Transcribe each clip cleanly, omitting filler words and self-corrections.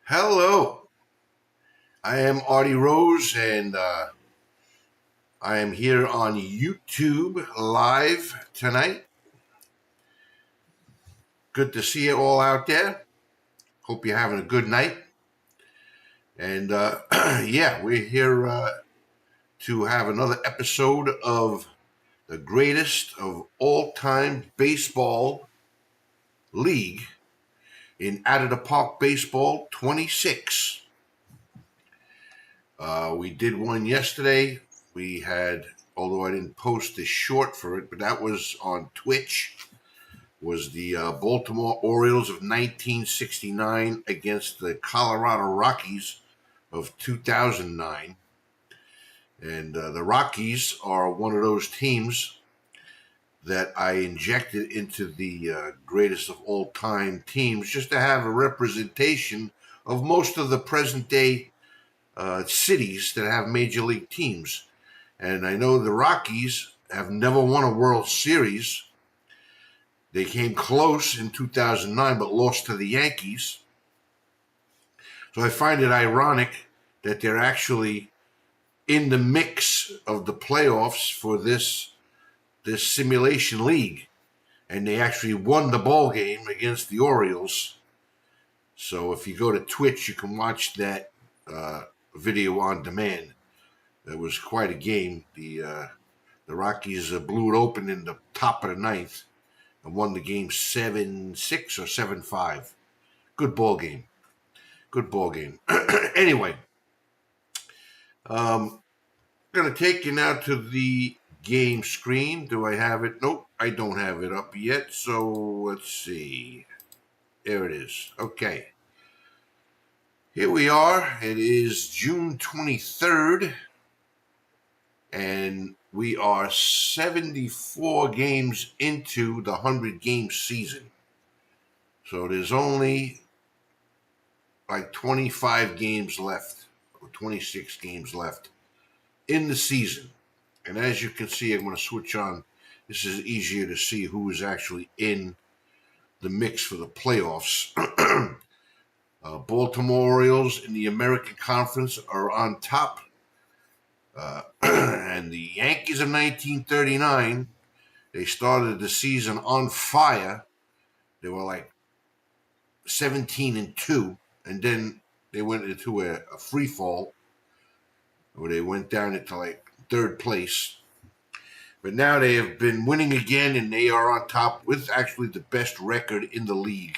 Hello, I am Artie Rose, and I am here on YouTube live tonight. Good to see you all out there. Hope you're having a good night. And yeah, we're here to have another episode of the greatest of all time baseball league in Out of the Park Baseball 26. We did one yesterday. We had, although I didn't post the short for it, but that was on Twitch. Was the Baltimore Orioles of 1969 against the Colorado Rockies of 2009. And the Rockies are one of those teams that I injected into the greatest of all time teams just to have a representation of most of the present day cities that have major league teams. And I know the Rockies have never won a World Series. They came close in 2009, but lost to the Yankees. So I find it ironic that they're actually in the mix of the playoffs for this simulation league, and they actually won the ball game against the Orioles. So if you go to Twitch, you can watch that video on demand. It was quite a game. The Rockies blew it open in the top of the ninth and won the game 7-6 or 7-5. Good ball game. Good ball game. Anyway, I'm going to take you now to the game screen. Do I have it? Nope, I don't have it up yet. So let's see. There it is. Okay. Here we are. It is June 23rd, and we are 74 games into the 100-game season. So there's only like 25 games left, or 26 games left in the season. And as you can see, I'm going to switch on. This is easier to see who is actually in the mix for the playoffs. Baltimore Orioles in the American Conference are on top. And the Yankees of 1939, they started the season on fire. They were like 17-2, and then they went into a free fall where they went down into like third place. But now they have been winning again, and they are on top with actually the best record in the league,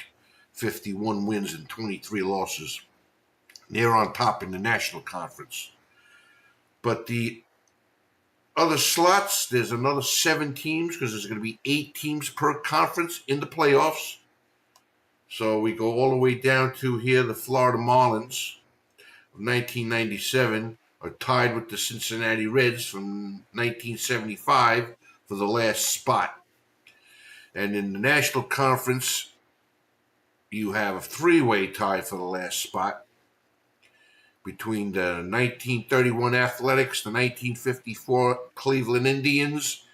51 wins and 23 losses. They're on top in the National Conference. But the other slots, there's another 7 teams because there's going to be 8 teams per conference in the playoffs. So we go all the way down to here, the Florida Marlins of 1997 are tied with the Cincinnati Reds from 1975 for the last spot. And in the National Conference, you have a 3-way tie for the last spot between the 1931 Athletics, the 1954 Cleveland Indians,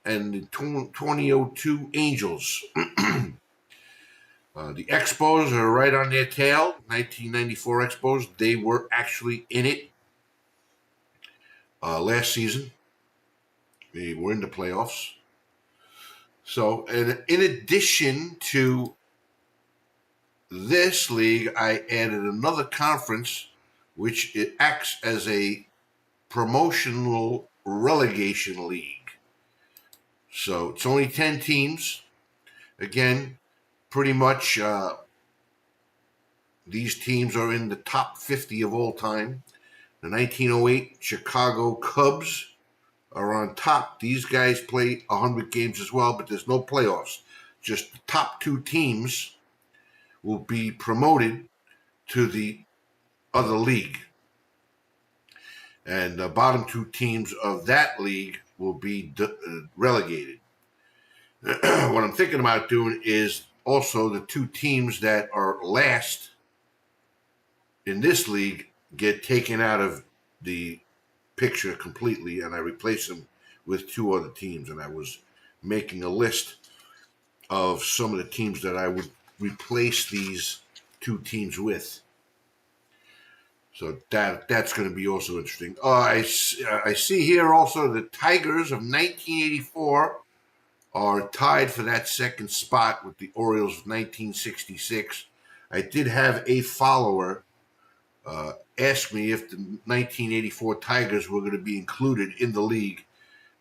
and the 2002 Angels. The Expos are right on their tail. 1994 Expos, they were actually in it last season. They were in the playoffs. So, and in addition to this league, I added another conference, which it acts as a promotional relegation league. So it's only 10 teams. Again, pretty much these teams are in the top 50 of all time. The 1908 Chicago Cubs are on top. These guys play 100 games as well, but there's no playoffs. Just the top 2 teams will be promoted to the other league. And the bottom 2 teams of that league will be relegated. What I'm thinking about doing is also the 2 teams that are last in this league get taken out of the picture completely, and I replace them with 2 other teams. And I was making a list of some of the teams that I would replace these 2 teams with. So that's going to be also interesting. I see here also the Tigers of 1984 are tied for that second spot with the Orioles of 1966. I did have a follower ask me if the 1984 Tigers were going to be included in the league,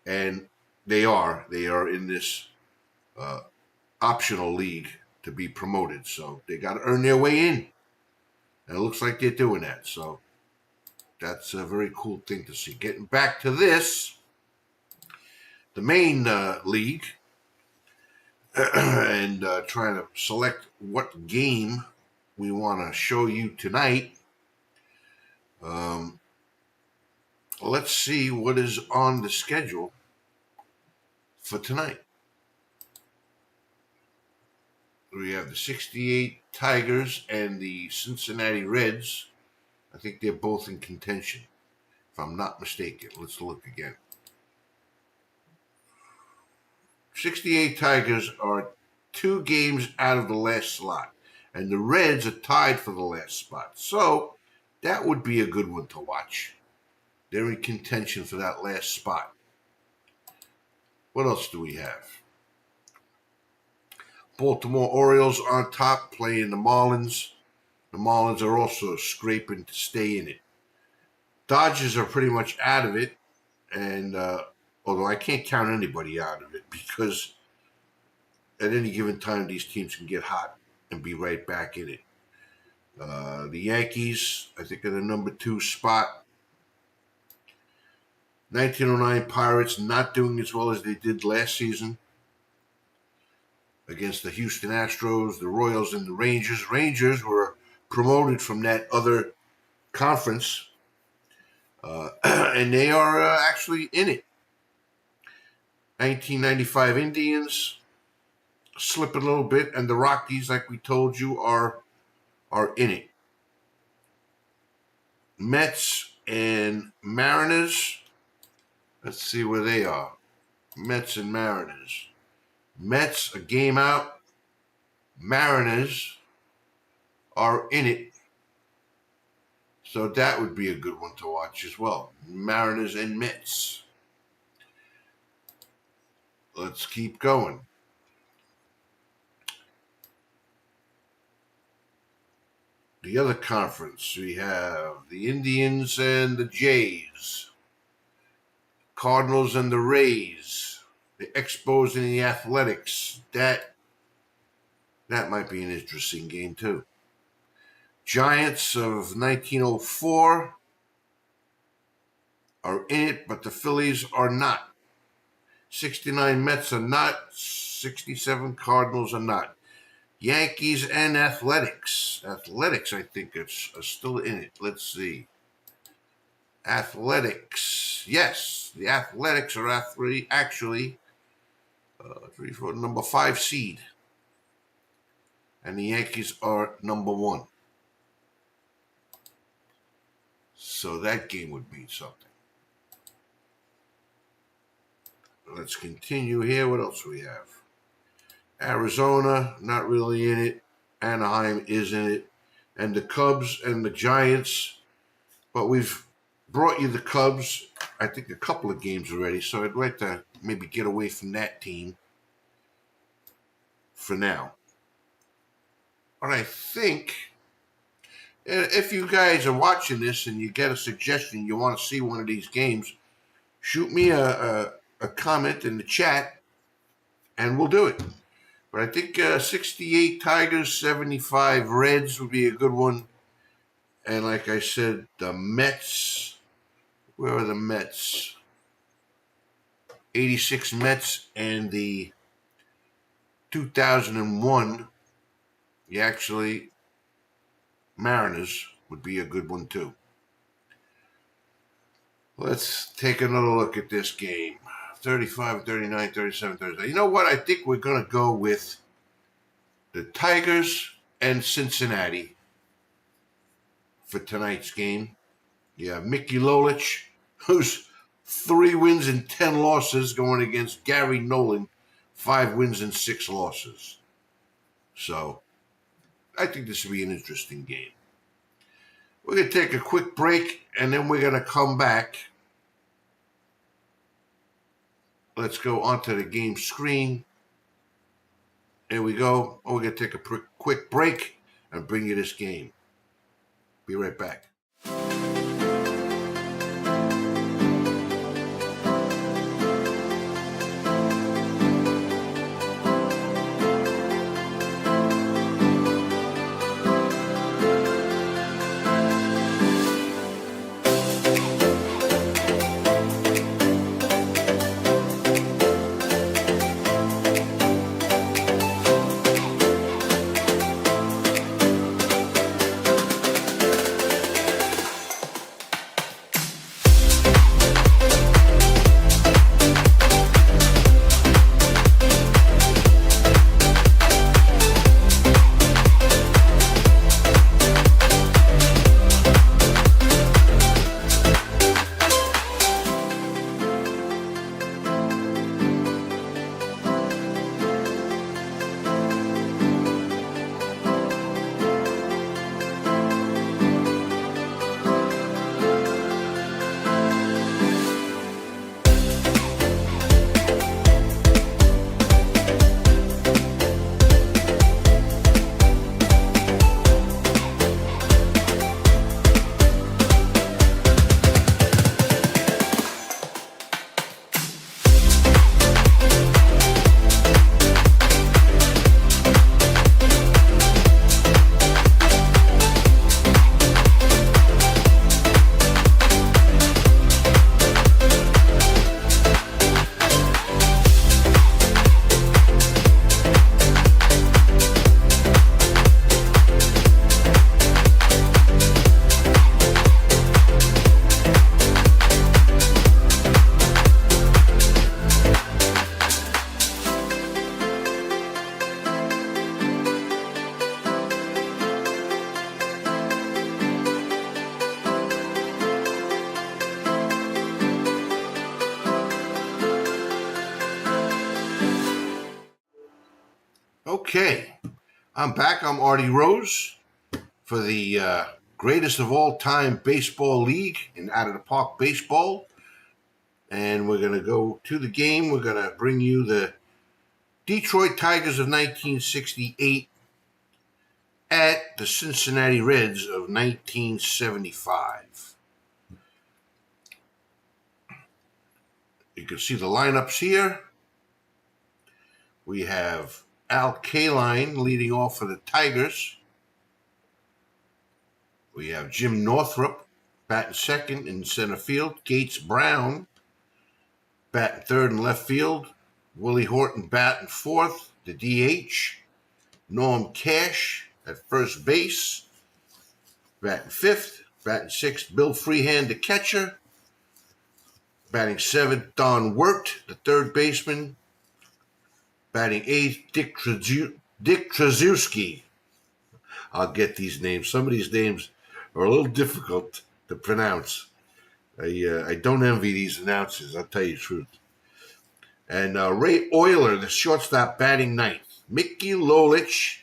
and they are. They are in this uh, optional league to be promoted, so they got to earn their way in, and it looks like they're doing that. So that's a very cool thing to see. Getting back to this, the main league, and trying to select what game we want to show you tonight. Um, let's see what is on the schedule for tonight. We have the 68 Tigers and the Cincinnati Reds. I think they're both in contention, if I'm not mistaken. Let's look again. 68 Tigers are 2 games out of the last slot, and the Reds are tied for the last spot. So that would be a good one to watch. They're in contention for that last spot. What else do we have? Baltimore Orioles on top playing the Marlins. The Marlins are also scraping to stay in it. Dodgers are pretty much out of it, and although I can't count anybody out of it because at any given time these teams can get hot and be right back in it. The Yankees, I think, are the number 2 spot. 1909 Pirates not doing as well as they did last season against the Houston Astros, the Royals, and the Rangers. Rangers were promoted from that other conference, and they are actually in it. 1995 Indians slip a little bit, and the Rockies, like we told you, are in it. Mets and Mariners. Let's see where they are. Mets and Mariners. Mets a game out. Mariners are in it. So that would be a good one to watch as well. Mariners and Mets. Let's keep going. The other conference, we have the Indians and the Jays. Cardinals and the Rays. The Expos and the Athletics. That might be an interesting game too. Giants of 1904 are in it, but the Phillies are not. 69 Mets are not. 67 Cardinals are not. Yankees and Athletics. Athletics, I think, are still in it. Let's see. Athletics. Yes, the Athletics are actually number 5 seed. And the Yankees are number 1. So that game would mean something. Let's continue here. What else do we have? Arizona, not really in it. Anaheim is in it. And the Cubs and the Giants. But we've brought you the Cubs, I think, a couple of games already. So I'd like to maybe get away from that team for now. But I think if you guys are watching this and you get a suggestion, you want to see one of these games, shoot me a comment in the chat, and we'll do it. But I think 68 Tigers, 75 Reds would be a good one. And like I said, the Mets. Where are the Mets? 86 Mets and the 2001, actually, Mariners would be a good one too. Let's take another look at this game. 35, 39, 37, 39. You know what? I think we're going to go with the Tigers and Cincinnati for tonight's game. You have Mickey Lolich, who's 3 wins and 10 losses, going against Gary Nolan, 5 wins and 6 losses. So I think this will be an interesting game. We're going to take a quick break, and then we're going to come back. Let's go onto the game screen. Here we go. We're going to take a quick break and bring you this game. Be right back. Okay, I'm back. I'm Artie Rose for the greatest of all time baseball league in Out of the Park Baseball. And we're going to go to the game. We're going to bring you the Detroit Tigers of 1968 at the Cincinnati Reds of 1975. You can see the lineups here. We have Al Kaline leading off for the Tigers. We have Jim Northrup batting second in center field. Gates Brown batting third in left field. Willie Horton batting fourth, the DH. Norm Cash at first base. Batting fifth. Batting sixth, Bill Freehand, the catcher. Batting seventh, Don Wirt, the third baseman. Batting eighth, Dick Tracewski. I'll get these names. Some of these names are a little difficult to pronounce. I don't envy these announcers, I'll tell you the truth. And Ray Euler, the shortstop, batting ninth. Mickey Lolich,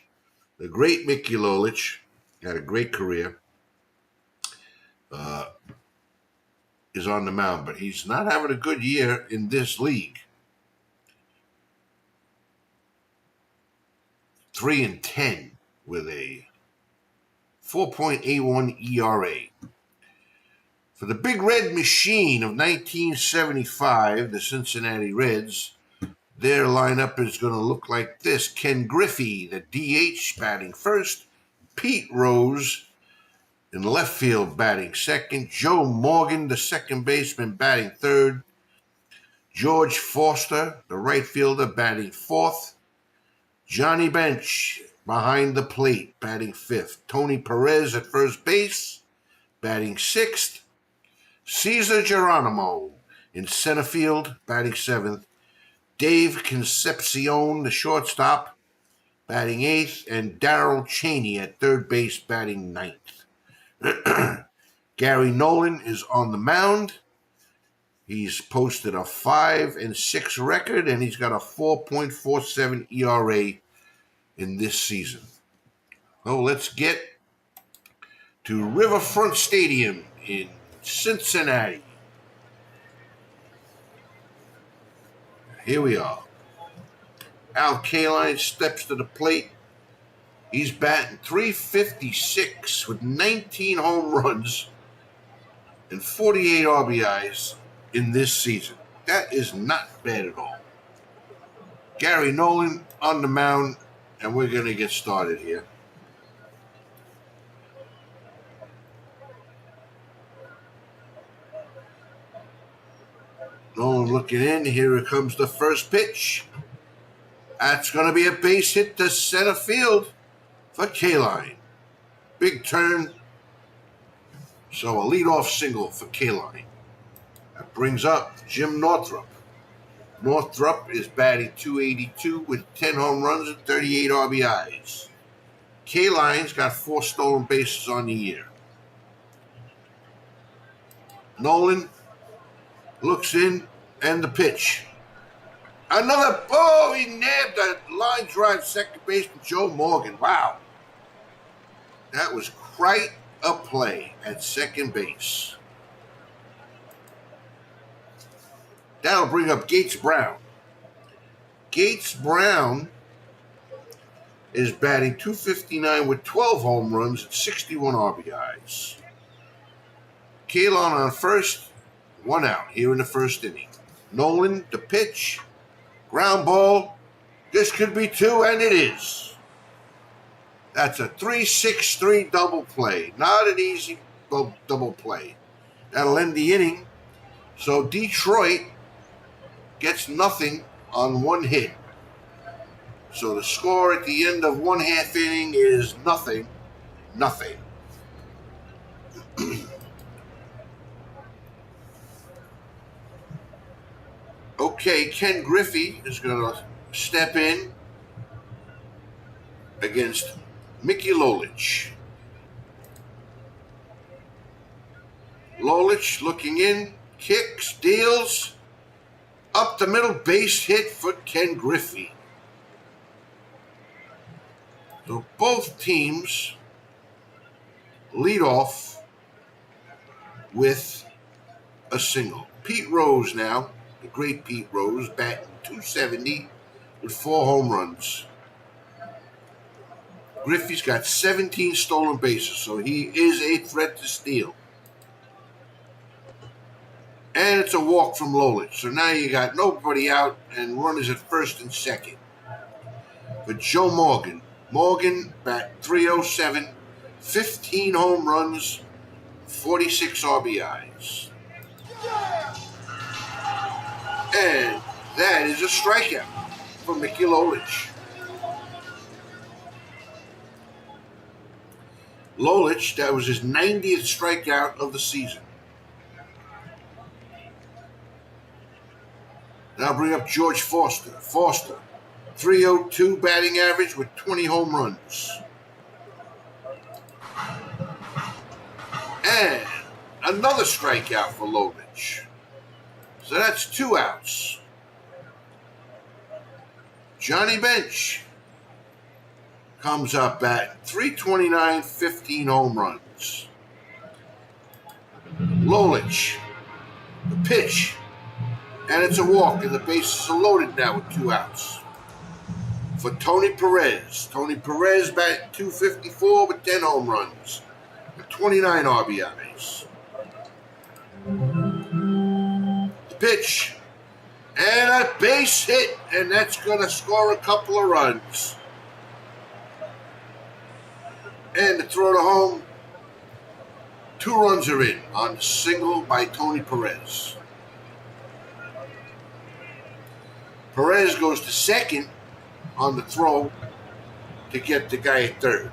the great Mickey Lolich, had a great career, is on the mound, but he's not having a good year in this league. 3-10 with a 4.81 ERA. For the Big Red Machine of 1975, the Cincinnati Reds, their lineup is going to look like this. Ken Griffey, the DH, batting first. Pete Rose in left field batting second. Joe Morgan, the second baseman, batting third. George Foster, the right fielder, batting fourth. Johnny Bench behind the plate, batting fifth. Tony Perez at first base, batting sixth. Cesar Geronimo in center field, batting seventh. Dave Concepcion, the shortstop, batting eighth. And Darrell Chaney at third base, batting ninth. Gary Nolan is on the mound. He's posted a 5-6 record, and he's got a 4.47 ERA in this season. So let's get to Riverfront Stadium in Cincinnati. Here we are. Al Kaline steps to the plate. He's batting .356 with 19 home runs and 48 RBIs in this season. That is not bad at all. Gary Nolan on the mound, and we're going to get started here. Nolan looking in. Here comes the first pitch. That's going to be a base hit to center field for Kaline. Big turn. So a leadoff single for Kaline. That brings up Jim Northrup. Northrup is batting .282 with 10 home runs and 38 RBIs. Kaline's got 4 stolen bases on the year. Nolan looks in, and the pitch. Another, he nabbed a line drive second baseman Joe Morgan. Wow. That was quite a play at second base. That'll bring up Gates Brown. Gates Brown is batting .259 with 12 home runs and 61 RBIs. Kaline on first, 1 out here in the first inning. Nolan, the pitch, ground ball. This could be 2, and it is. That's a 3-6-3 double play. Not an easy double play. That'll end the inning. So Detroit gets nothing on 1 hit. So the score at the end of 1/2 inning is nothing. Okay, Ken Griffey is going to step in against Mickey Lolich. Lolich looking in, kicks, deals, up the middle, base hit for Ken Griffey. So both teams lead off with a single. Pete Rose now, the great Pete Rose, batting .270 with 4 home runs. Griffey's got 17 stolen bases, so he is a threat to steal. And it's a walk from Lolich. So now you got nobody out and runners at first and second. For Joe Morgan. Morgan bat .307, 15 home runs, 46 RBIs. And that is a strikeout for Mickey Lolich. Lolich, that was his 90th strikeout of the season. Now bring up George Foster. Foster, .302 batting average with 20 home runs. And another strikeout for Lolich. So that's 2 outs. Johnny Bench comes up at .329, 15 home runs. Lolich, the pitch, and it's a walk, and the bases are loaded now with 2 outs. For Tony Perez. Tony Perez batting .254 with 10 home runs and 29 RBIs. The pitch, and a base hit, and that's going to score a couple of runs. And to throw to home, 2 runs are in on the single by Tony Perez. Perez goes to second on the throw to get the guy at third.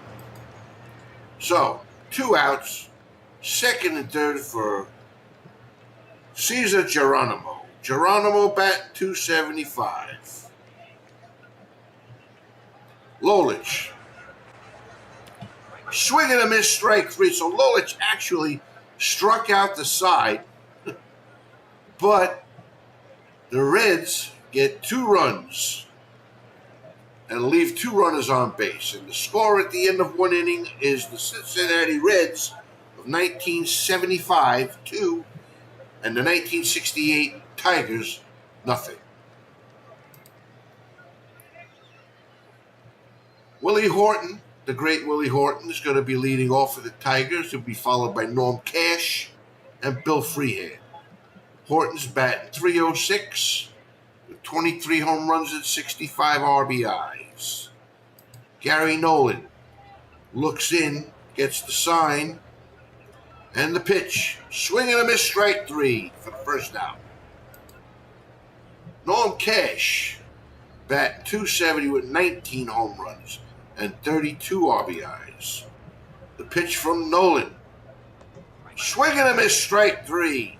So, 2 outs, second and third for Cesar Geronimo. Geronimo bat .275. Lolich. Swing and a miss, strike 3. So Lolich actually struck out the side, but the Reds get 2 runs and leave 2 runners on base. And the score at the end of 1 inning is the Cincinnati Reds of 1975 2 and the 1968 Tigers nothing. Willie Horton, the great Willie Horton, is going to be leading off for the Tigers. He'll be followed by Norm Cash and Bill Freehand. Horton's batting .306 with 23 home runs and 65 RBIs. Gary Nolan looks in, gets the sign, and the pitch. Swing and a miss, strike 3 for the first out. Norm Cash batting .270 with 19 home runs and 32 RBIs. The pitch from Nolan. Swing and a miss, strike 3.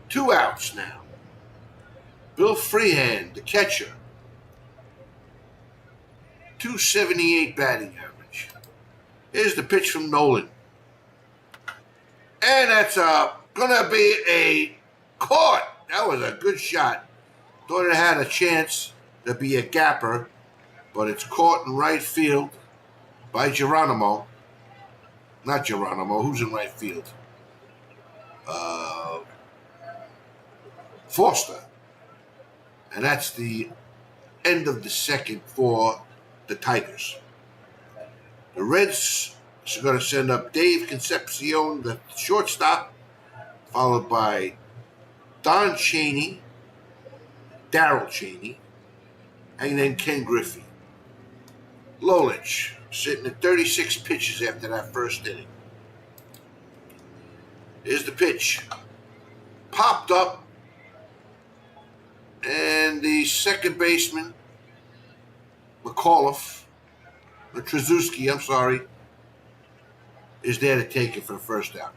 2 outs now. Bill Freehand, the catcher. .278 batting average. Here's the pitch from Nolan. And that's gonna be a caught. That was a good shot. Thought it had a chance to be a gapper, but it's caught in right field by Geronimo. Not Geronimo. Who's in right field? Foster. And that's the end of the second for the Tigers. The Reds are going to send up Dave Concepcion, the shortstop, followed by Don Chaney, Darrell Chaney, and then Ken Griffey. Lolich sitting at 36 pitches after that first inning. Here's the pitch. Popped up, and the second baseman, McAuliffe, or Trzaskowski, I'm sorry, is there to take it for the first out.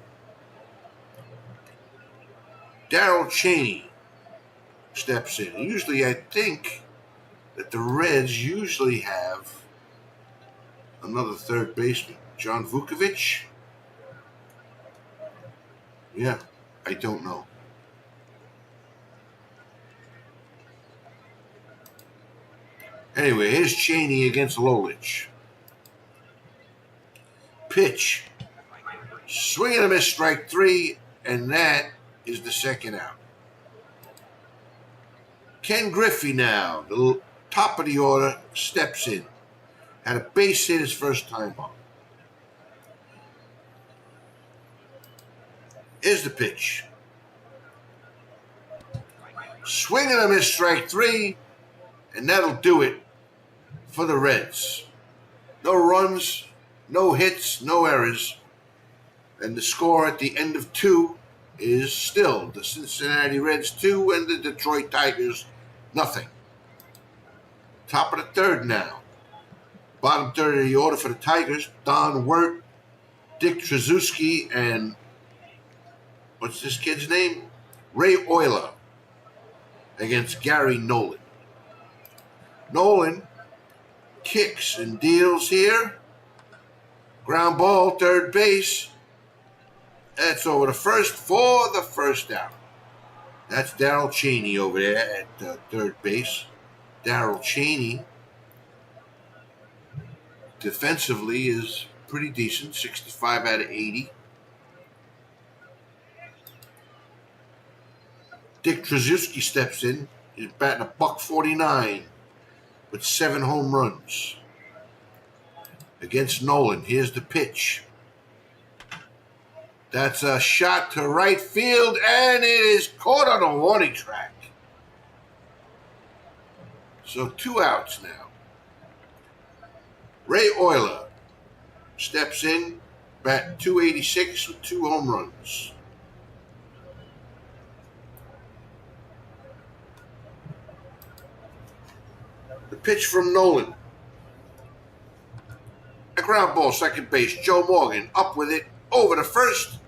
Darrell Chaney steps in. Usually, I think that the Reds usually have another third baseman. John Vukovic? Yeah, I don't know. Anyway, here's Chaney against Lolich. Pitch. Swing and a miss, strike 3, and that is the second out. Ken Griffey now, the top of the order, steps in. Had a base hit his first time up. Here's the pitch. Swing and a miss, strike 3, and that'll do it for the Reds. No runs, no hits, no errors. And the score at the end of 2 is still the Cincinnati Reds 2 and the Detroit Tigers nothing. Top of the third now. Bottom third of the order for the Tigers, Don Wirt, Dick Trzaskowski, and what's this kid's name? Ray Euler against Gary Nolan. Nolan kicks and deals here. Ground ball, third base. That's over the first for the first out. That's Darrell Chaney over there at third base. Darrell Chaney defensively is pretty decent, 65 out of 80. Dick Trzaskowski steps in. He's batting a .149 with 7 home runs. Against Nolan, here's the pitch. That's a shot to right field, and it is caught on a warning track. So 2 outs now. Ray Euler steps in, batting .286 with 2 home runs. The pitch from Nolan. A ground ball, second base. Joe Morgan up with it, over the first.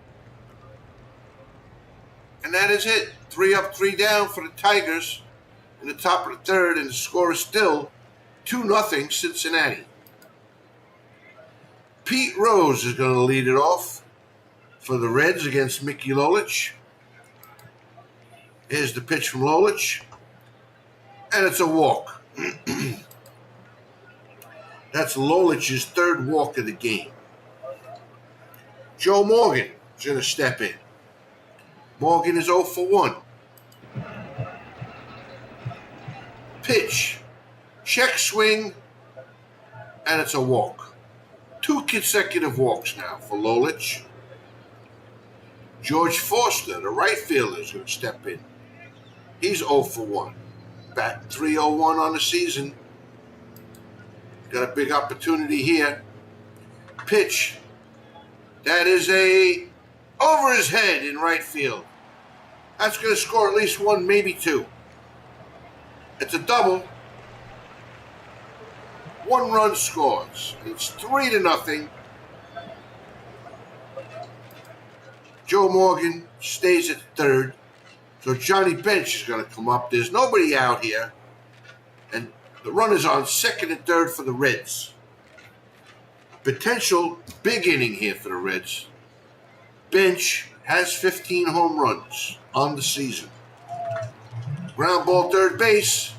And that is it. 3 up, 3 down for the Tigers in the top of the third, and the score is still 2-0 Cincinnati. Pete Rose is going to lead it off for the Reds against Mickey Lolich. Here's the pitch from Lolich, and it's a walk. That's Lolich's third walk of the game. Joe Morgan is going to step in. Morgan is 0 for 1. Pitch, check swing, and it's a walk. 2 consecutive walks now for Lolich. George Foster, the right fielder, is going to step in. He's 0 for 1. Bat 301 on the season. Got a big opportunity here. Pitch. That is a over his head in right field. That's going to score at least 1, maybe 2. It's a double. 1 run scores. It's 3-0. Joe Morgan stays at third. So Johnny Bench is going to come up. There's nobody out here. And the runners on second and third for the Reds. Potential big inning here for the Reds. Bench has 15 home runs on the season. Ground ball third base.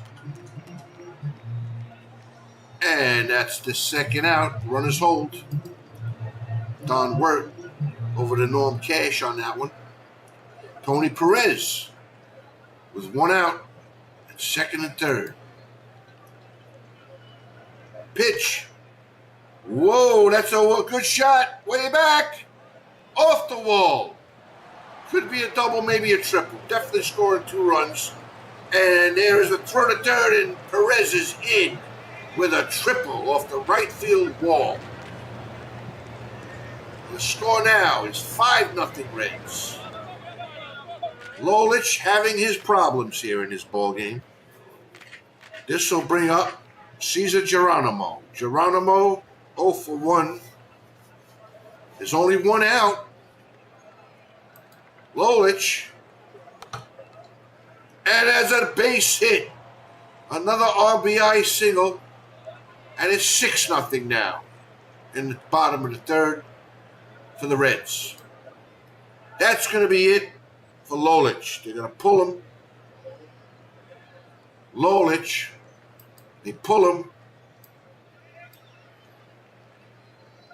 And that's the second out. Runners hold. Don Wirt over to Norm Cash on that one. Tony Perez with 1 out at second and third. Pitch. Whoa, that's a good shot. Way back. Off the wall. Could be a double, maybe a triple. Definitely scoring 2 runs. And there is a throw to third, and Perez is in with a triple off the right field wall. The score now is 5-0 Reds. Lolich having his problems here in this ball game. This will bring up Cesar Geronimo. Geronimo 0 for 1. There's only 1 out. Lolich. And as a base hit. Another RBI single. And it's 6-0 now in the bottom of the third for the Reds. That's going to be it for Lolich. They're going to pull him. Lolich. They pull him.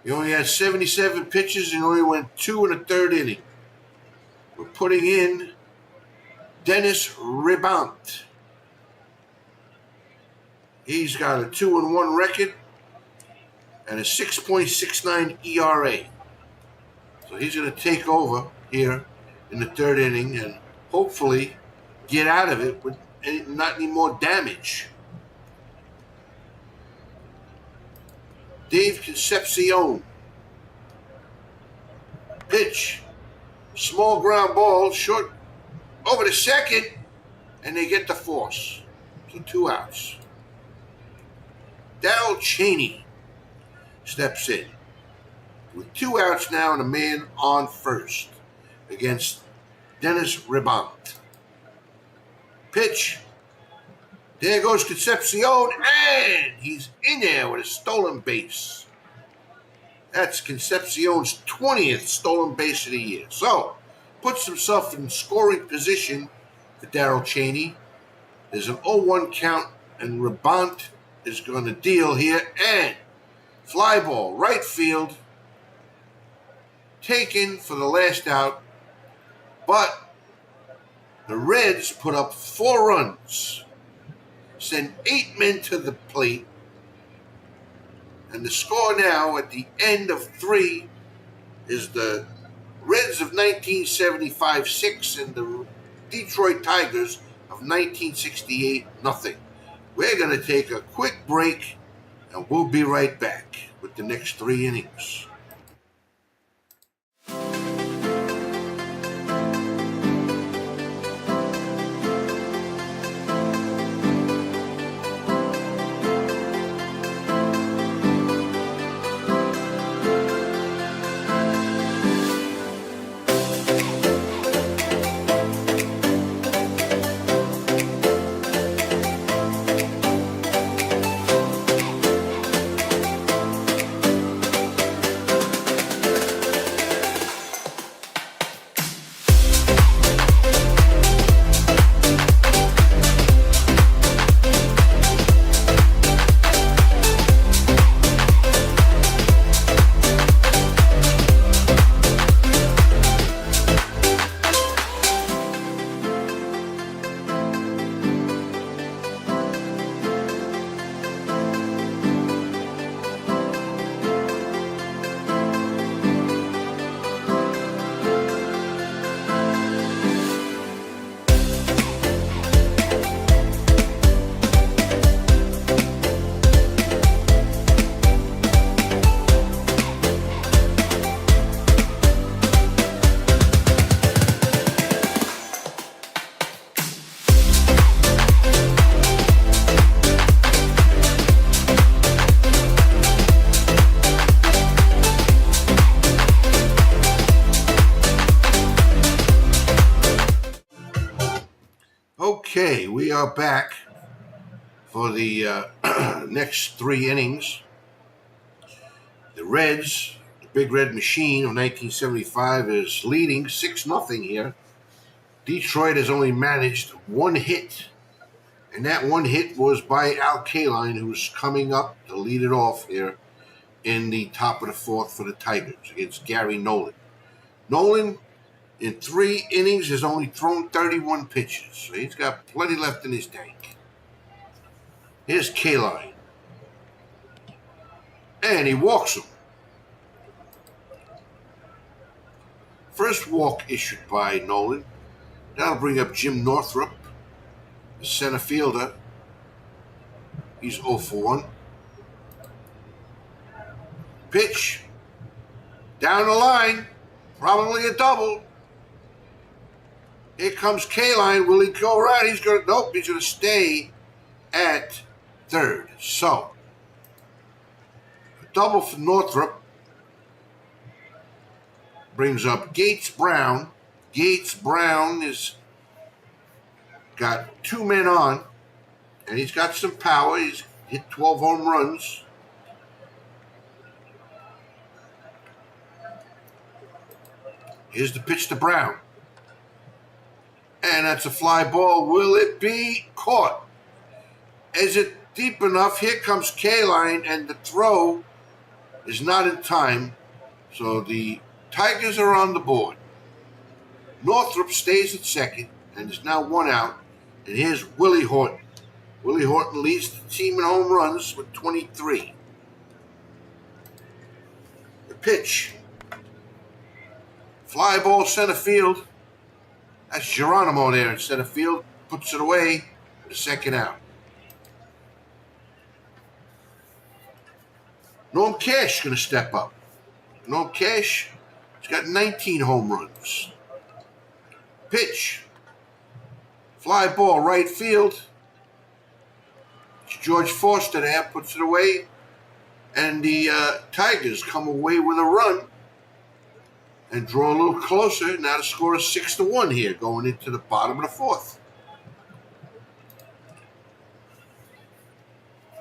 He only had 77 pitches and only went 2 1/3 inning. We're putting in Dennis Ribant. He's got a 2-1 record and a 6.69 ERA. So he's going to take over here in the third inning and hopefully get out of it with not any more damage. Dave Concepcion. Pitch. Small ground ball, short over to second, and they get the force. So 2 outs. Darrell Chaney steps in with 2 outs now and a man on first against Dennis Ribant. Pitch. There goes Concepcion, and he's in there with a stolen base. That's Concepcion's 20th stolen base of the year. So, puts himself in scoring position for Darrell Chaney. There's an 0-1 count, and Ribant is going to deal here. And fly ball, right field, taken for the last out. But the Reds put up 4 runs. Send 8 men to the plate. And the score now at the end of 3 is the Reds of 1975-6 and the Detroit Tigers of 1968-0. We're going to take a quick break and we'll be right back with the next 3 innings. are back for the next 3 innings. The Reds, the Big Red Machine of 1975, is leading 6-0 here. Detroit has only managed 1 hit, and that 1 hit was by Al Kaline, who's coming up to lead it off here in the top of the 4th for the Tigers against Gary Nolan. Nolan, in 3 innings, has only thrown 31 pitches, so he's got plenty left in his tank. Here's Kaline, and he walks him. First walk issued by Nolan. That'll bring up Jim Northrup, the center fielder. He's 0 for 1. Pitch. Down the line. Probably a double. Here comes Kaline. Will he go right? He's going to, nope, he's going to stay at third. So, a double for Northrup brings up Gates Brown. Gates Brown has got 2 men on, and he's got some power. He's hit 12 home runs. Here's the pitch to Brown. And that's a fly ball. Will it be caught? Is it deep enough? Here comes Kaline, and the throw is not in time. So the Tigers are on the board. Northrup stays at second, and is now 1 out. And here's Willie Horton. Willie Horton leads the team in home runs with 23. The pitch. Fly ball center field. That's Geronimo there in center field. Puts it away for the 2nd out. Norm Cash is going to step up. Norm Cash has got 19 home runs. Pitch. Fly ball right field. It's George Foster there, puts it away. And the Tigers come away with a run and draw a little closer. Now the score is 6-1 here, going into the bottom of the 4th.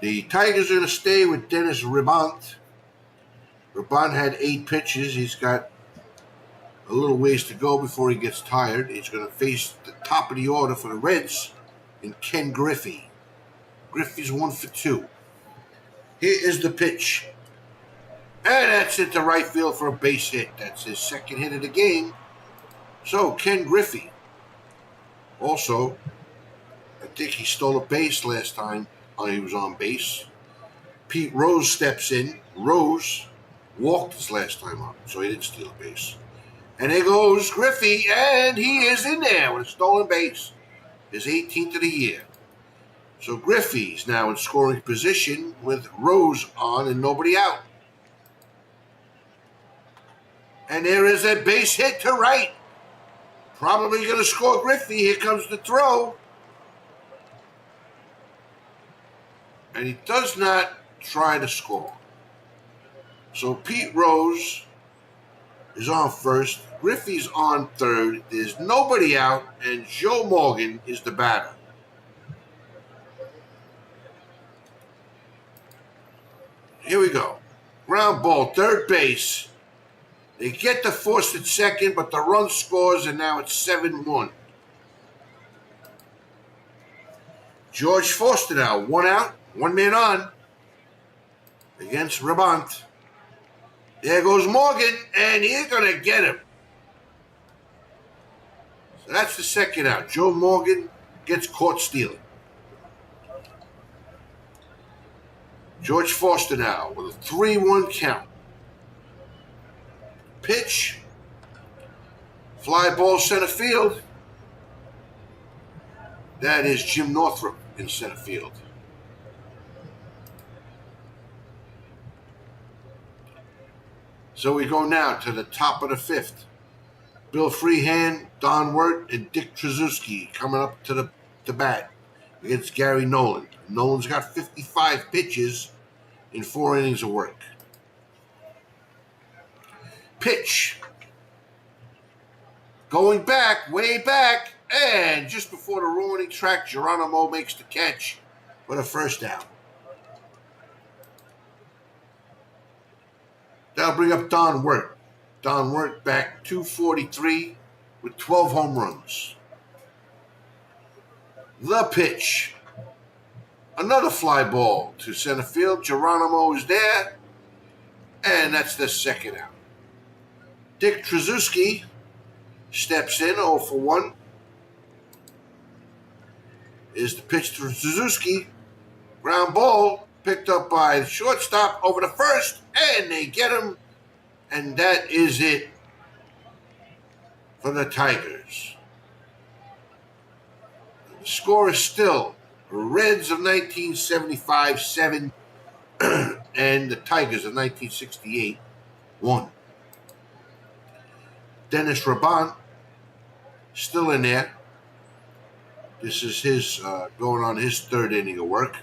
The Tigers are going to stay with Dennis Ribant. Ribant had 8 pitches. He's got a little ways to go before he gets tired. He's going to face the top of the order for the Reds in Ken Griffey. Griffey's 1 for 2. Here is the pitch. And that's into right field for a base hit. That's his 2nd hit of the game. So, Ken Griffey. Also, I think he stole a base last time he was on base. Pete Rose steps in. Rose walked his last time up, so he didn't steal a base. And there goes Griffey, and he is in there with a stolen base. His 18th of the year. So Griffey's now in scoring position with Rose on and nobody out. And there is a base hit to right. Probably going to score Griffey. Here comes the throw. And he does not try to score. So Pete Rose is on first. Griffey's on third. There's nobody out. And Joe Morgan is the batter. Here we go. Ground ball, third base. They get the force at second, but the run scores, and now it's 7-1. George Foster now, 1 out, 1 man on against Ribant. There goes Morgan, and he's going to get him. So that's the 2nd out. Joe Morgan gets caught stealing. George Foster now with a 3-1 count. Pitch. Fly ball center field. That is Jim Northrup in center field. So we go now to the top of the 5th. Bill Freehan, Don Wirt, and Dick Tracewski coming up to the bat against Gary Nolan. Nolan's got 55 pitches in 4 innings of work. Pitch. Going back, way back. And just before the ruining track, Geronimo makes the catch for the first down. That'll bring up Don Wirt. Don Wirt back 243 with 12 home runs. The pitch. Another fly ball to center field. Geronimo is there. And that's the second out. Dick Tracewski steps in 0 for 1. Is the pitch to Tracewski. Ground ball picked up by the shortstop over the first. And they get him. And that is it for the Tigers. The score is still Reds of 1975, 7, and the Tigers of 1968, 1. Dennis Rabant still in there. This is his going on his third inning of work.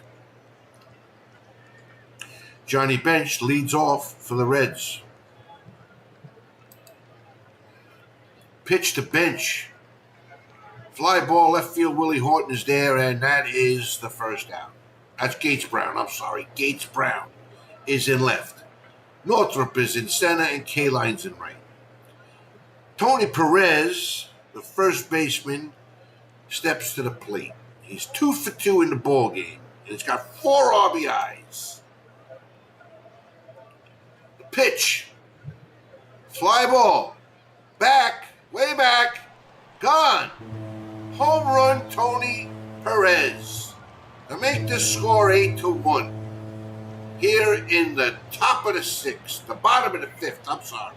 Johnny Bench leads off for the Reds. Pitch to Bench. Fly ball left field. Willie Horton is there, and that is the first out. That's Gates Brown. I'm sorry. Gates Brown is in left. Northrup is in center, and Kaline's in right. Tony Perez, the first baseman, steps to the plate. He's 2 for 2 in the ball game, and he's got 4 RBIs. The pitch. Fly ball. Back. Way back. Gone. Home run, Tony Perez, to make the score 8-1. Here in the top of the 6th, the bottom of the 5th, I'm sorry.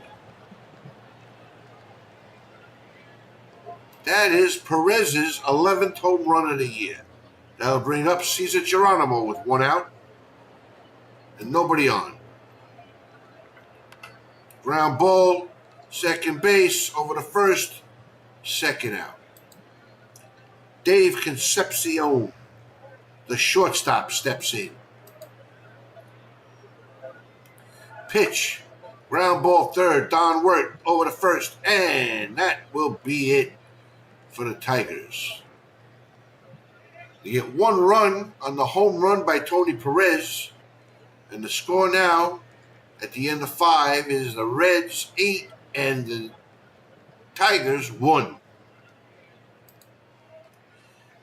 That is Perez's 11th home run of the year. That'll bring up Cesar Geronimo with 1 out and nobody on. Ground ball, second base over the first, second out. Dave Concepcion, the shortstop, steps in. Pitch. Ground ball third. Don Wirt over the first. And that will be it for the Tigers. They get 1 run on the home run by Tony Perez. And the score now at the end of 5 is the Reds 8 and the Tigers 1.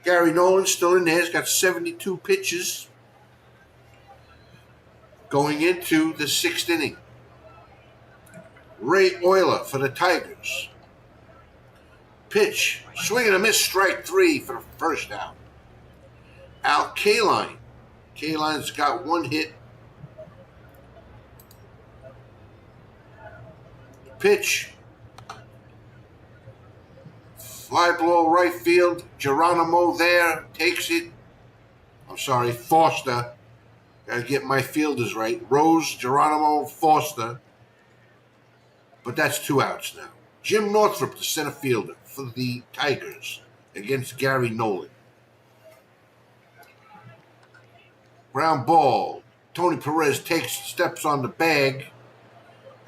Gary Nolan still in there. He's got 72 pitches going into the 6th inning. Ray Euler for the Tigers. Pitch. Swing and a miss. Strike 3 for the first out. Al Kaline. Kaline's got 1 hit. Pitch. Fly ball right field. Geronimo there. Takes it. I'm sorry, Foster. Got to get my fielders right. Rose, Geronimo, Foster. But that's 2 outs now. Jim Northrup, the center fielder for the Tigers against Gary Nolan. Ground ball. Tony Perez steps on the bag.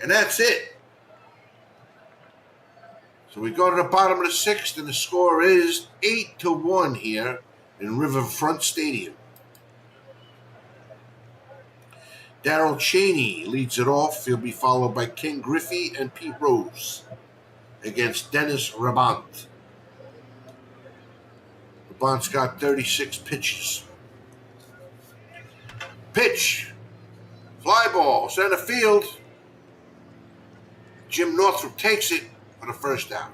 And that's it. So we go to the bottom of the 6th, and the score is 8-1 here in Riverfront Stadium. Darrell Cheney leads it off. He'll be followed by Ken Griffey and Pete Rose against Dennis Rabant. Rabant's got 36 pitches. Pitch. Fly ball. Center field. Jim Northrup takes it for the first out.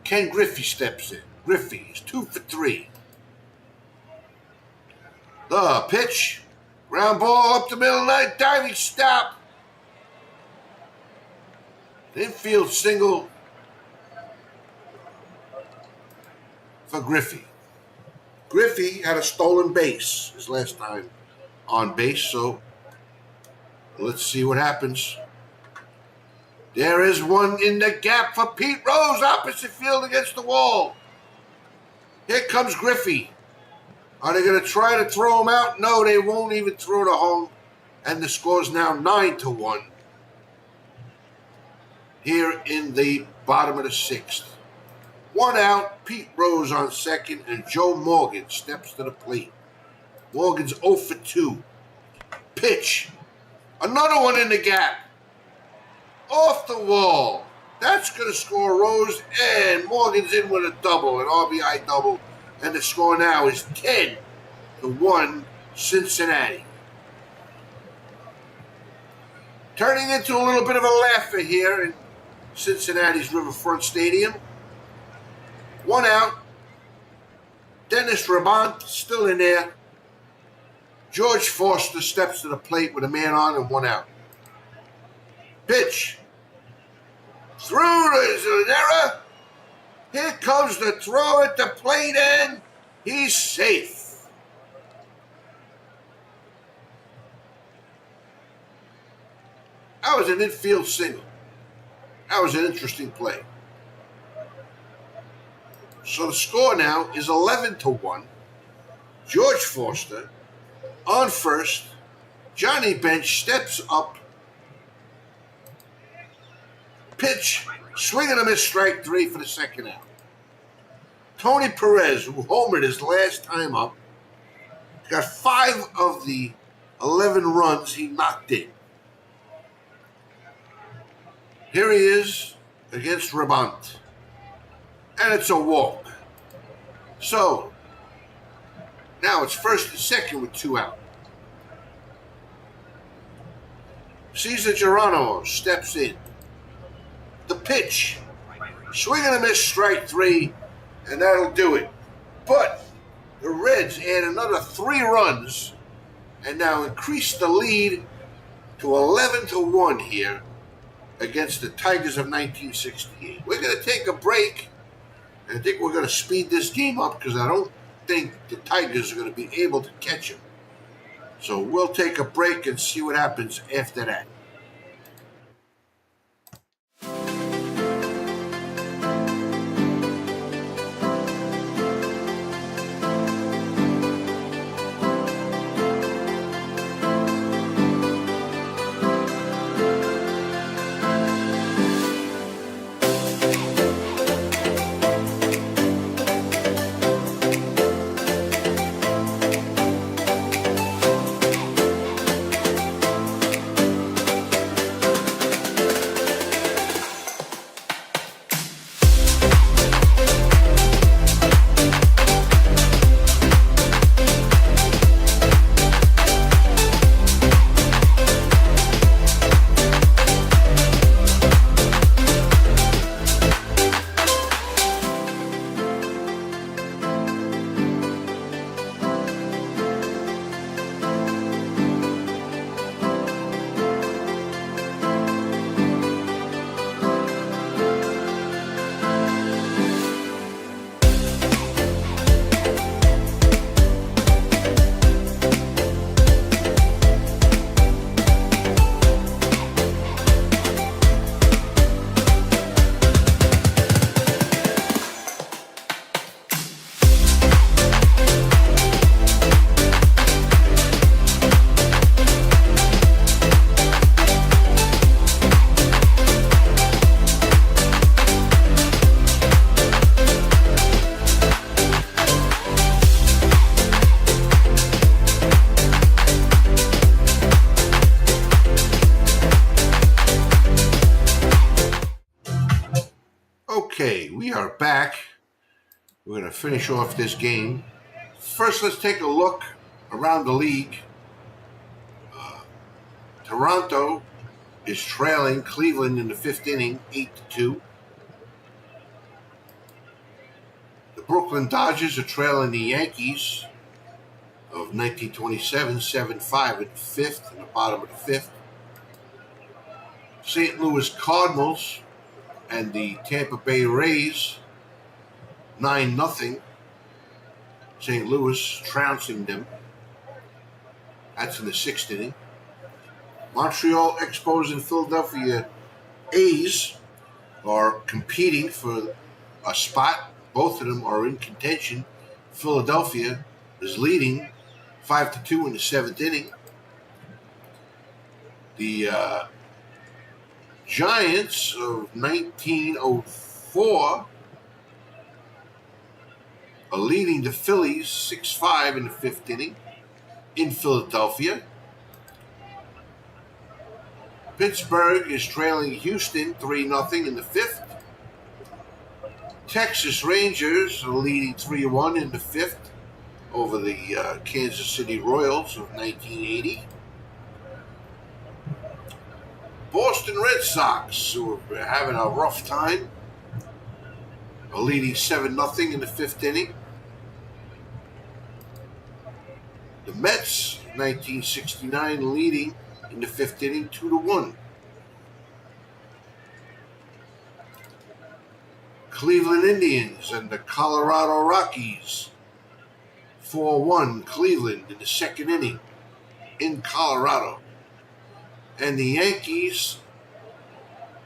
Ken Griffey steps in. Griffey is 2 for 3. The pitch. Ground ball up the middle of the night. Diving stop. Infield single for Griffey. Griffey had a stolen base his last time on base, so let's see what happens. There is one in the gap for Pete Rose, opposite field against the wall. Here comes Griffey. Are they going to try to throw him out? No, they won't even throw to home. And the score's now 9-1 here in the bottom of the 6th. One out, Pete Rose on second, and Joe Morgan steps to the plate. Morgan's 0 for 2. Pitch. Another one in the gap. Off the wall. That's going to score Rose, and Morgan's in with a double, an RBI double. And the score now is 10-1 Cincinnati. Turning into a little bit of a laugher here in Cincinnati's Riverfront Stadium. One out. Dennis Brabant still in there. George Foster steps to the plate with a man on and one out. Pitch. Through to Zanera. Here comes the throw at the plate, and he's safe. That was an infield single. That was an interesting play. So the score now is 11-1. George Foster on first. Johnny Bench steps up. Pitch, swing and a miss, strike 3 for the second out. Tony Perez, who homered his last time up, got 5 of the 11 runs he knocked in. Here he is against Brabant. And it's a walk. So, now it's first and second with 2 out. Cesar Geronimo steps in. The pitch. Swing and a miss, strike 3, and that'll do it. But the Reds add another 3 runs and now increase the lead to 11-1 here against the Tigers of 1968. We're going to take a break. I think we're going to speed this game up because I don't think the Tigers are going to be able to catch him. So we'll take a break and see what happens after that. Okay, we are back. We're going to finish off this game. First, let's take a look around the league. Toronto is trailing Cleveland in the 5th inning, 8-2. The Brooklyn Dodgers are trailing the Yankees of 1927, 7-5 in the 5th, in the bottom of the 5th. St. Louis Cardinals and the Tampa Bay Rays, 9-0. St. Louis trouncing them. That's in the 6th inning. Montreal Expos and Philadelphia A's are competing for a spot. Both of them are in contention. Philadelphia is leading 5-2 in the 7th inning. The Giants of 1904 leading the Phillies 6-5 in the fifth inning in Philadelphia. Pittsburgh is trailing Houston 3-0 in the fifth. Texas Rangers are leading 3-1 in the fifth over the Kansas City Royals of 1980. Boston Red Sox, who are having a rough time, are leading 7-0 in the fifth inning. The Mets, 1969, leading in the fifth inning 2-1. Cleveland Indians and the Colorado Rockies, 4-1 Cleveland in the second inning in Colorado. And the Yankees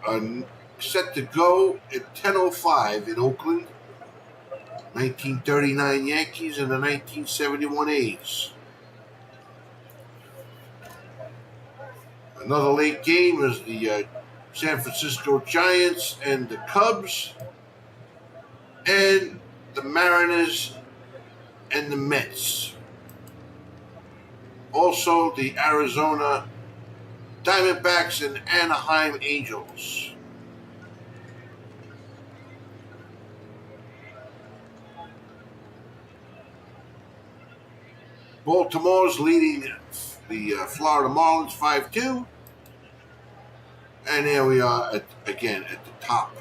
are set to go at 10:05 in Oakland. 1939 Yankees and the 1971 A's. Another late game is the San Francisco Giants and the Cubs, and the Mariners and the Mets. Also, the Arizona Diamondbacks and Anaheim Angels. Baltimore's leading the Florida Marlins 5-2. And there we are again at the top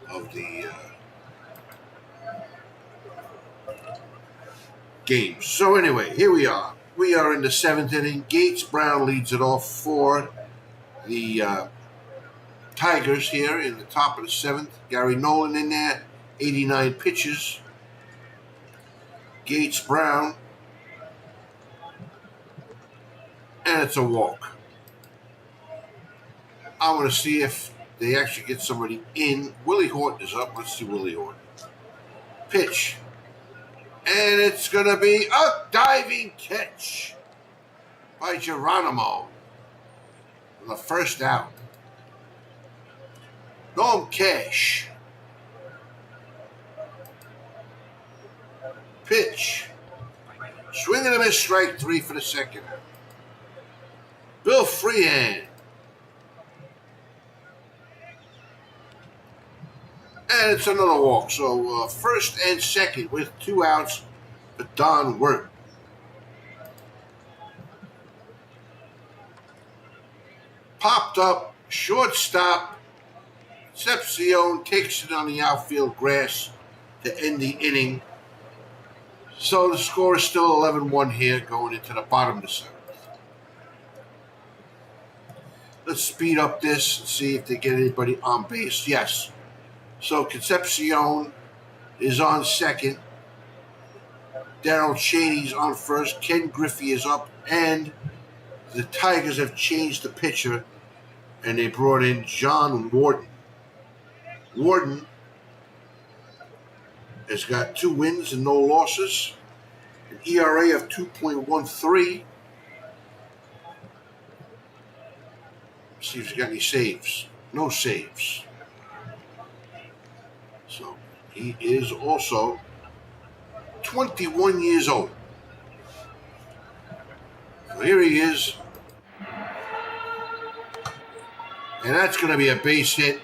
of the games. So anyway, here we are. We are in the seventh inning. Gates Brown leads it off for the Tigers here in the top of the seventh. Gary Nolan in there, 89 pitches. Gates Brown, and it's a walk. I want to see if they actually get somebody in. Willie Horton is up. Let's see Willie Horton. Pitch. And it's going to be a diving catch by Geronimo for the first out. Norm Cash. Pitch. Swing and a miss, strike three for the second out. Bill Freehan. And it's another walk. So first and second with 2 outs for Don Wirt. Popped up, shortstop. Concepcion takes it on the outfield grass to end the inning. So the score is still 11-1 here going into the bottom of the seventh. Let's speed up this and see if they get anybody on base. Yes. So Concepcion is on second. Darrell Cheney's on first. Ken Griffey is up. And the Tigers have changed the pitcher, and they brought in John Warden. Warden has got 2 wins and no losses. An ERA of 2.13. See if he's got any saves. No saves. So he is also 21 years old. So here he is. And that's going to be a base hit.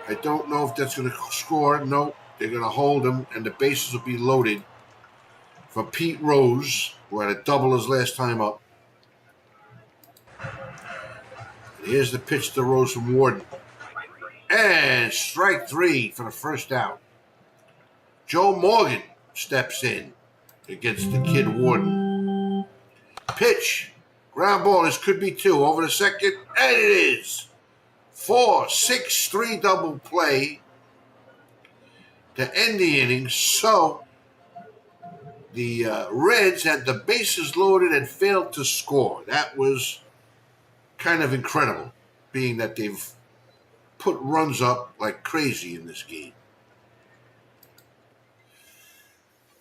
I don't know if that's going to score. No, they're going to hold him, and the bases will be loaded for Pete Rose, who had a double his last time up. And here's the pitch to Rose from Warden. And strike 3 for the first out. Joe Morgan steps in against the kid Warden. Pitch. Ground ball. This could be 2 over the second. And it is. 4-6-3 double play to end the inning. So the Reds had the bases loaded and failed to score. That was kind of incredible, being that they've put runs up like crazy in this game.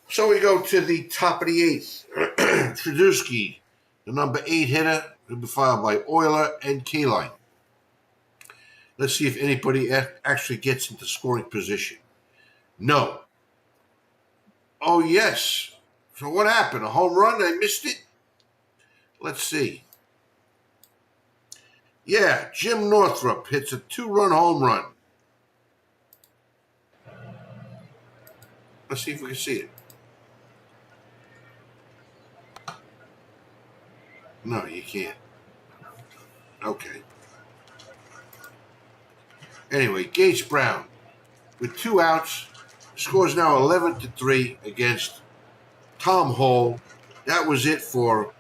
So we go to the top of the 8th. Trudusky, the number 8 hitter, will be followed by Euler and Kaline. Let's see if anybody actually gets into scoring position. No. Oh, yes. So what happened? A home run? I missed it? Let's see. Yeah, Jim Northrup hits a 2-run home run. Let's see if we can see it. No, you can't. Okay. Anyway, Gates Brown, with 2 outs, scores now 11-3 against Tom Hall. That was it for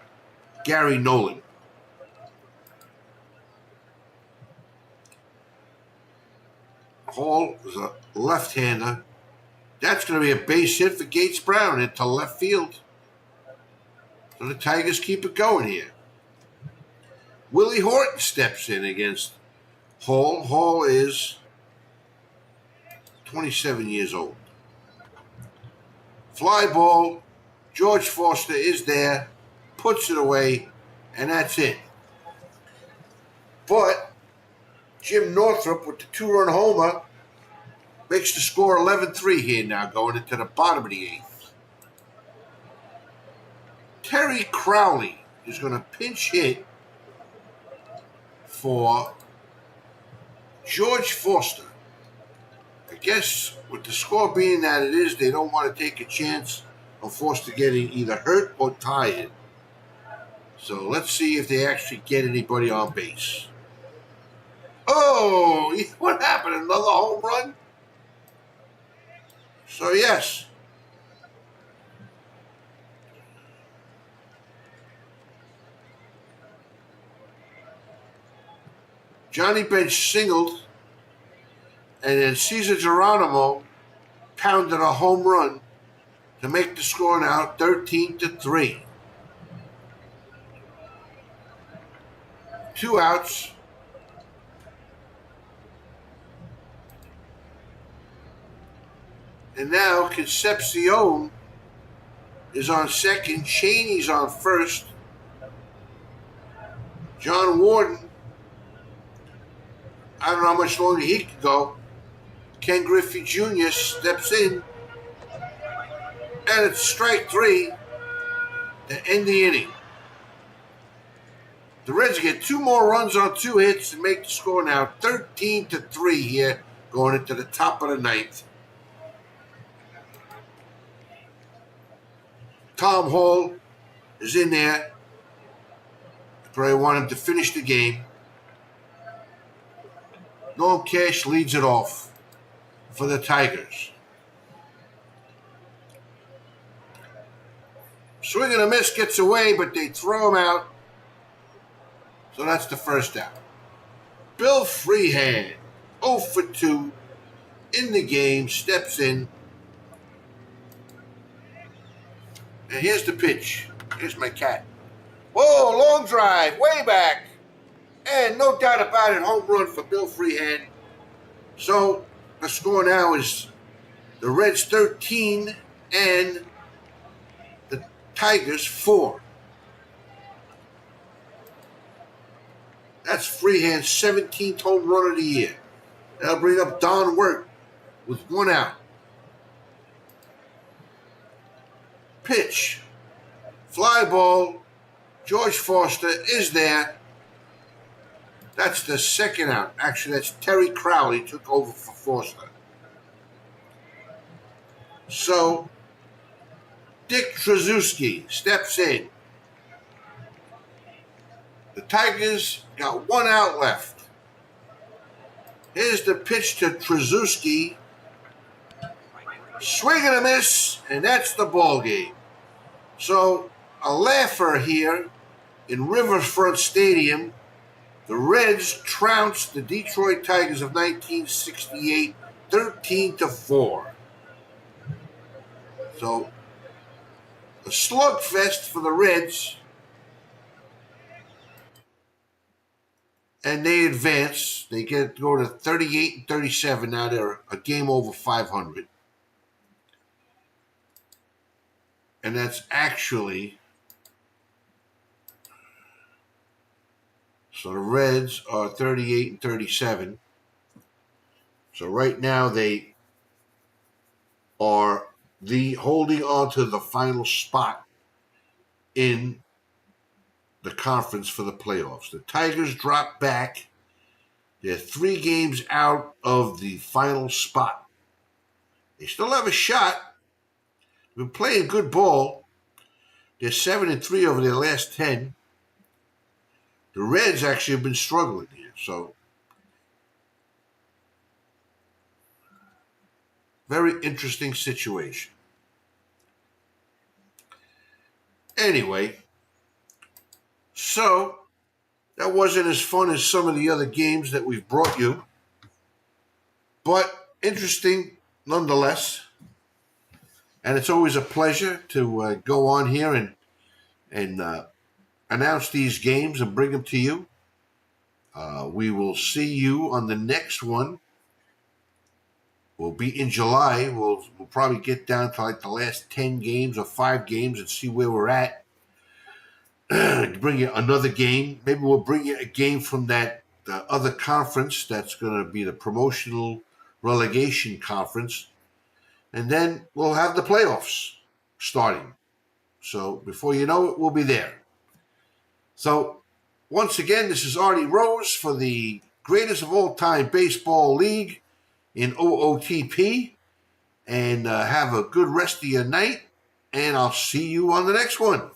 Gary Nolan. Hall is a left-hander. That's going to be a base hit for Gates Brown into left field. So the Tigers keep it going here. Willie Horton steps in against Hall. Hall is 27 years old. Fly ball. George Foster is there, puts it away, and that's it. But Jim Northrup with the 2-run homer makes the score 11-3 here now, going into the bottom of the 8th. Terry Crowley is going to pinch hit for George Foster. I guess with the score being that it is, they don't want to take a chance of Foster getting either hurt or tired. So let's see if they actually get anybody on base. Oh, what happened? Another home run? So, yes. Johnny Bench singled, and then Cesar Geronimo pounded a home run to make the score now 13-3. 2 outs. And now Concepcion is on second. Cheney's on first. John Warden, I don't know how much longer he can go. Ken Griffey Jr. steps in. And it's strike 3 to end the inning. The Reds get 2 more runs on 2 hits and make the score now 13-3 here, going into the top of the 9th. Tom Hall is in there. Probably want him to finish the game. Noam Cash leads it off for the Tigers. Swing and a miss, gets away, but they throw him out. So that's the first out. Bill Freehand, 0 for 2 in the game, steps in. And here's the pitch. Here's my cat. Whoa, long drive, way back. And no doubt about it, home run for Bill Freehand. So the score now is the Reds 13 and the Tigers 4. That's Freehand's 17th home run of the year. That'll bring up Don Wirt with 1 out. Pitch. Fly ball. George Foster is there. That's the second out. Actually, that's Terry Crowley took over for Foster. So, Dick Tracewski steps in. The Tigers got 1 out left. Here's the pitch to Tracewski. Swing and a miss, and that's the ball game. So, a laugher here in Riverfront Stadium. The Reds trounced the Detroit Tigers of 1968 13-4. So, a slugfest for the Reds. And they advance. They get to go to 38-37. Now they're a game over 500. And that's actually, so the Reds are 38-37. So right now they are the holding on to the final spot in the conference for the playoffs. The Tigers dropped back. They're 3 games out of the final spot. They still have a shot. They've been playing good ball. They're 7-3 over their last 10. The Reds actually have been struggling here, so very interesting situation. Anyway, so that wasn't as fun as some of the other games that we've brought you, but interesting nonetheless. And it's always a pleasure to go on here and announce these games and bring them to you. We will see you on the next one. We'll be in July. We'll probably get down to like the last 10 games or 5 games and see where we're at. Bring you another game. Maybe we'll bring you a game from that other conference that's going to be the promotional relegation conference. And then we'll have the playoffs starting. So before you know it, we'll be there. So once again, this is Artie Rose for the greatest of all time baseball league in OOTP. And have a good rest of your night. And I'll see you on the next one.